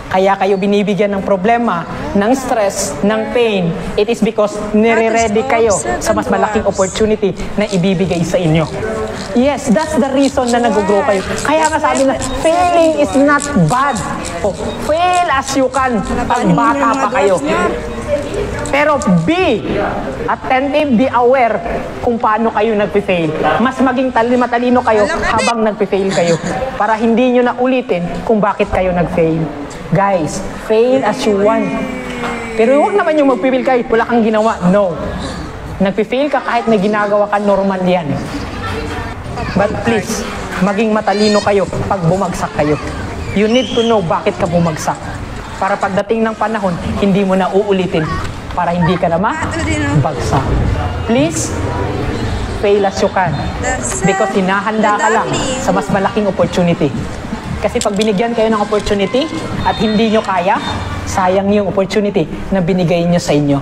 Kaya kayo binibigyan ng problema, ng stress, ng pain. It is because nire-ready kayo sa mas malaking opportunity na ibibigay sa inyo. Yes, that's the reason na nag-grow kayo. Kaya nga sabi na, failing is not bad. Oh, fail as you can pag bata pa kayo. Pero be attentive, be aware kung paano kayo nagpe-fail. Mas maging matalino kayo habang nagpe-fail kayo para hindi nyo na ulitin kung bakit kayo nag-fail. Guys, fail as you want. Pero huwag naman yung mag-fail kayo, wala kang ginawa. No. Nagpe-fail ka kahit may ginagawa ka, normal yan. But please, maging matalino kayo pag bumagsak kayo. You need to know bakit ka bumagsak. Para pagdating ng panahon, hindi mo na uulitin para hindi ka na mabagsak. Please, fail as you can. Because hinahanda ka lang sa mas malaking opportunity. Kasi pag binigyan kayo ng opportunity at hindi nyo kaya, sayang yung opportunity na binigay nyo sa inyo.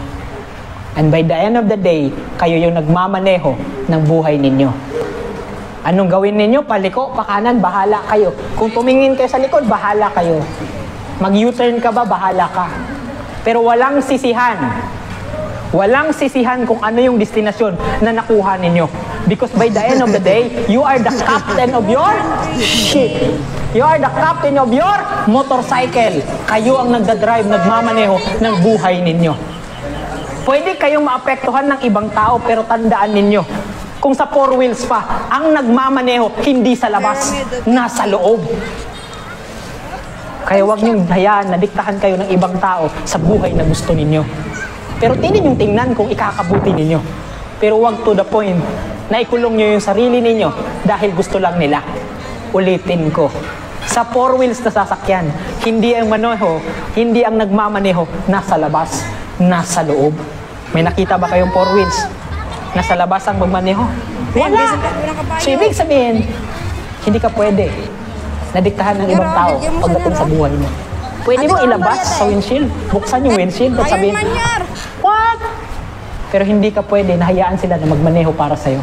And by the end of the day, kayo yung nagmamaneho ng buhay ninyo. Anong gawin ninyo? Paliko, pakanan, bahala kayo. Kung tumingin kayo sa likod, bahala kayo. Mag-U-turn ka ba? Bahala ka. Pero walang sisihan. Walang sisihan kung ano yung destinasyon na nakuha ninyo. Because by the end of the day, you are the captain of your ship. You are the captain of your motorcycle. Kayo ang nagdadrive, nagmamaneho ng buhay ninyo. Pwede kayong maapektuhan ng ibang tao, pero tandaan ninyo, kung sa four wheels pa, ang nagmamaneho, hindi sa labas, nasa loob. Kaya huwag niyong hayaan na diktahan kayo ng ibang tao sa buhay na gusto ninyo. Pero yung tingnan kung ikakabuti ninyo. Pero huwag to the point na ikulong niyo yung sarili ninyo dahil gusto lang nila. Ulitin ko. Sa four wheels na sasakyan, hindi ang maneho, hindi ang nagmamaneho, nasa labas, nasa loob. May nakita ba kayong four wheels? Nasa labas ang magmaneho? Wala! So ibig sabihin, hindi ka pwede nadiktahan ng ibang tao pagdating sa buhay mo. Pwede mo ilabas sa windshield, buksan yung windshield at sabihin, what? Pero hindi ka pwede, nahayaan sila na magmaneho para sa'yo.